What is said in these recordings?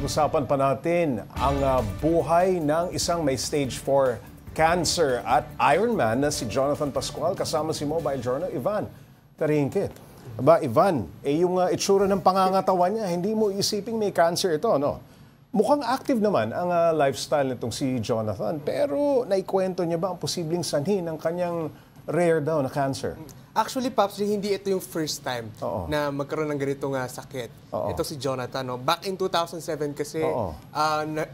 Pag-usapan pa natin ang buhay ng isang may stage 4 cancer at Ironman na si Jonathan Pascual kasama si Mobile Journal Ivan Taringkit. Aba, Ivan, yung itsura ng pangangatawan niya, hindi mo isiping may cancer ito, no? Mukhang active naman ang lifestyle nitong si Jonathan, pero naikwento niya ba ang posibleng sanhi ng kanyang rare daw na cancer? Actually, Pops, hindi ito yung first time na magkaroon ng ganitong sakit. Ito si Jonathan. No? Back in 2007 kasi,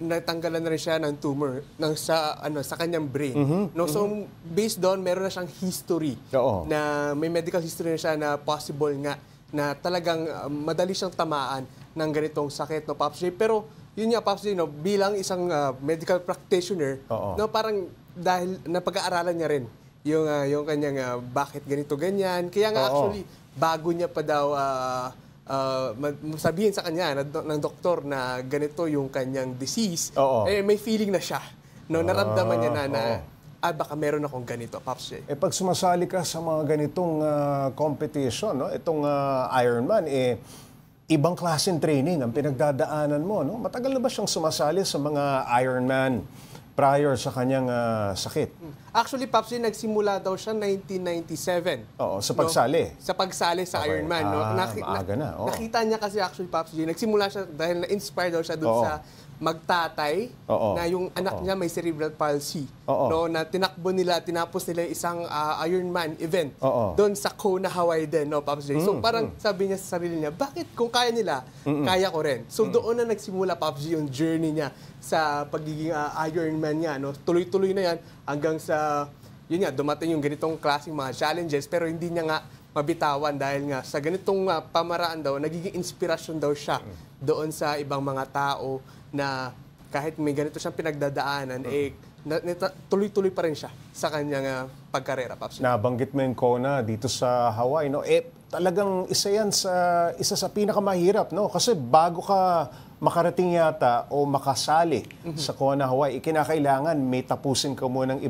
natanggalan na rin siya ng tumor sa kanyang brain. No? So, based doon, meron na siyang history. Na may medical history na siya na possible nga na talagang madali siyang tamaan ng ganitong sakit. No, Pops J. Pero, yun nga, Pops J, no, bilang isang medical practitioner, no, parang dahil napag-aaralan niya rin yung kanyang bakit ganito ganyan. Kaya nga actually bago niya pa daw sabihin sa kanya ng doktor na ganito yung kanyang disease, may feeling na siya. No, naramdaman niya na baka meron akong ganito, Pops J. Pag sumasali ka sa mga ganitong competition, no, itong Ironman, ibang klaseng training ang pinagdadaanan mo, no? Matagal na ba siyang sumasali sa mga Ironman prior sa kanyang sakit? Actually, Pops, nagsimula daw siya 1997. Sa pagsali. No? Sa pagsali sa Ironman. No? Maaga na. Nakita niya kasi actually, Pops, nagsimula siya dahil na-inspire daw siya doon sa magtatay na yung anak niya may cerebral palsy. No, na tinakbo nila, tinapos nila isang Ironman event doon sa Kona, Hawaii din, no, Pops J. So parang sabi niya sa sarili niya, bakit kung kaya nila, kaya ko rin. So doon na nagsimula, Pops J, yung journey niya sa pagiging Ironman niya. No? Tuloy-tuloy na yan hanggang sa, yun nga, dumating yung ganitong klaseng mga challenges pero hindi niya nga mabitawan dahil nga sa ganitong pamaraan daw, nagiging inspirasyon daw siya doon sa ibang mga tao na kahit may ganito siyang pinagdadaanan, tuloy-tuloy pa rin siya sa kanyang pagkarera, Pops. Nabanggit mo yung Kona dito sa Hawaii, no? Talagang isa yan isa sa pinakamahirap, no? Kasi bago ka makarating yata o makasali sa Kona, Hawaii, kinakailangan may tapusin ka muna ng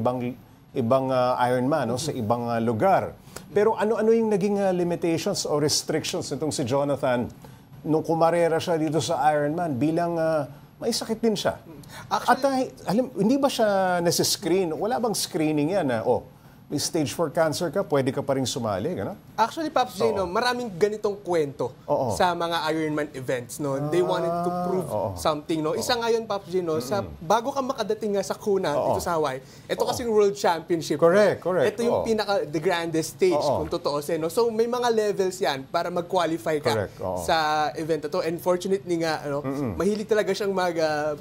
ibang Ironman, no? Sa ibang lugar. Pero ano yung naging limitations o restrictions nitong si Jonathan nung kumarera siya dito sa Ironman bilang may sakit din siya? Actually, at hindi ba siya nasa-screen? Wala bang screening yan na, may stage 4 cancer ka, pwede ka pa rin sumali, gano'n? Actually, Pops J, no, maraming ganitong kwento sa mga Ironman events. No? They wanted to prove something. No? Isa ngayon, Pops J, no, bago ka makadating nga sa Kona dito sa Hawaii, ito kasing World Championship. Correct. Ito yung the grandest stage, kung totoo sin. No? So, may mga levels yan para mag-qualify ka sa event ito. Unfortunately nga, mahilig talaga siyang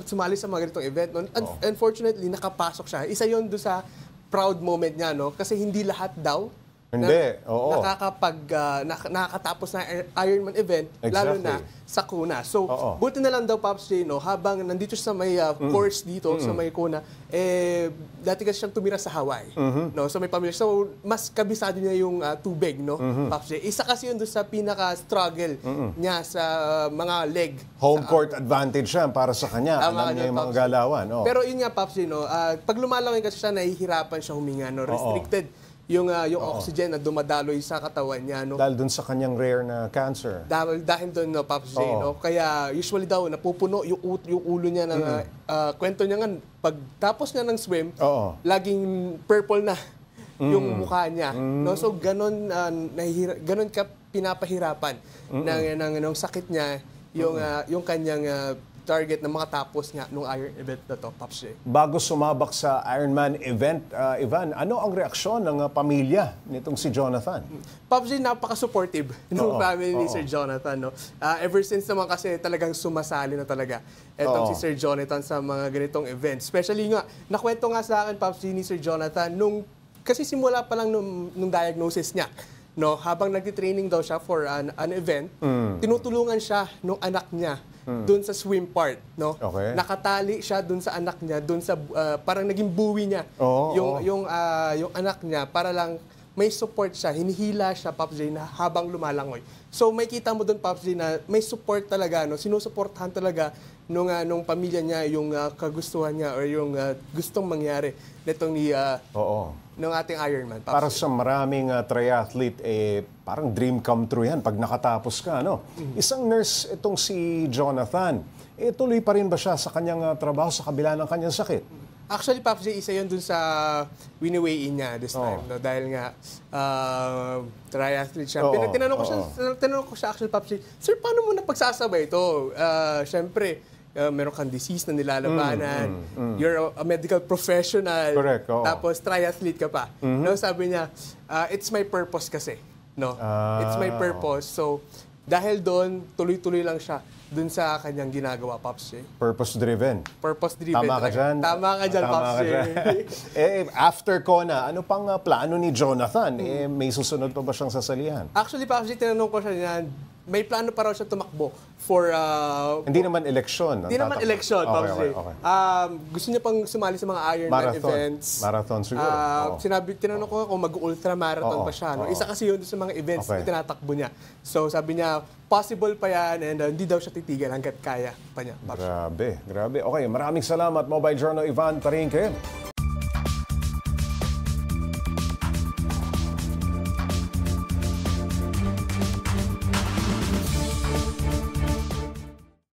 sumali sa mga ganitong event. No? Unfortunately, nakapasok siya. Isa yun doon sa proud moment niya, no? Kasi hindi lahat daw nakakatapos na Ironman event, lalo na sa Kona. So, buti na lang daw, Pops J, no, habang nandito sa may course dito, sa may Kona, dati kasi siyang tumira sa Hawaii. No? So, may pamilya. So, mas kabisado niya yung tubig, no, Pops J. Isa kasi yun doon sa pinaka-struggle niya sa mga leg. Home court advantage siya para sa kanya. Alam niya yung mga galawan. Pero yun nga, Pops J, no, pag lumalaki kasi siya, nahihirapan siya huminga, no, restricted yung oxygen na dumadaloy sa katawan niya, no? Dahil doon sa kanyang rare na cancer. Dahil doon, no, Pops J, no? Kaya usually daw napupuno yung ulo niya ng kwento niya nga pagtapos niya ng swim, laging purple na yung mukha niya, no? So ganon ka pinapahirapan ng sakit niya yung kanyang target na makatapos nga nung Iron event na to, Pops J. Bago sumabak sa Ironman event, Ivan, ano ang reaksyon ng pamilya nitong si Jonathan? Pops J, napaka-supportive ng family ni Sir Jonathan. No? Ever since naman kasi talagang sumasali na talaga itong si Sir Jonathan sa mga ganitong events. Especially nga, nakwento nga sa akin, Pops J, ni Sir Jonathan, kasi simula pa lang nung diagnosis niya, no, habang nagtitraining daw siya for an event, tinutulungan siya nung anak niya doon sa swim part, no? Nakatali siya doon sa anak niya, doon sa parang naging buwi niya. Yung anak niya para lang may support siya, hinihila siya, Pops J, na habang lumalangoy. So may kita mo doon, Pops J, na may support talaga, no? Sinusuportahan talaga nung pamilya niya yung kagustuhan niya or yung gustong mangyari nitong ng ating Ironman. Pops Para J. sa maraming triathlete, parang dream come true yan pag nakatapos ka, no? Isang nurse itong si Jonathan. tuloy pa rin ba siya sa kanyang trabaho sa kabila ng kanyang sakit? Actually, Pops J, isa yun dun sa wini-weigh-in niya this time. No? Dahil nga, triathlete siya. Tinanong ko siya, actually, Pops J, Sir, paano mo napagsasabay ito? Siyempre, meron kang disease na nilalabanan. You're a medical professional. Correct, oo. Tapos, triathlete ka pa. No, sabi niya, it's my purpose kasi. No? It's my purpose. So, dahil doon, tuloy-tuloy lang siya dun sa kanyang ginagawa, Pops J. Purpose-driven. Purpose-driven. Tama ka dyan. Tama ka dyan, Pops J. After Kona, ano pang plano ni Jonathan? May susunod pa ba siyang sasalihan? Actually, Pops J, tinanong ko siya yan, may plano pa raw siya tumakbo for... Hindi naman eleksyon. Hindi naman eleksyon, Pops J. Okay. Gusto niya pang sumali sa mga Ironman events. Marathon siguro. Tinanong ko kung mag-ultramarathon pa siya. No? Isa kasi yun sa mga events na tinatakbo niya. So sabi niya, possible pa yan and hindi daw siya titigil hanggat kaya pa niya. Grabe. Okay, maraming salamat, Mobile Journal Ivan Parinque.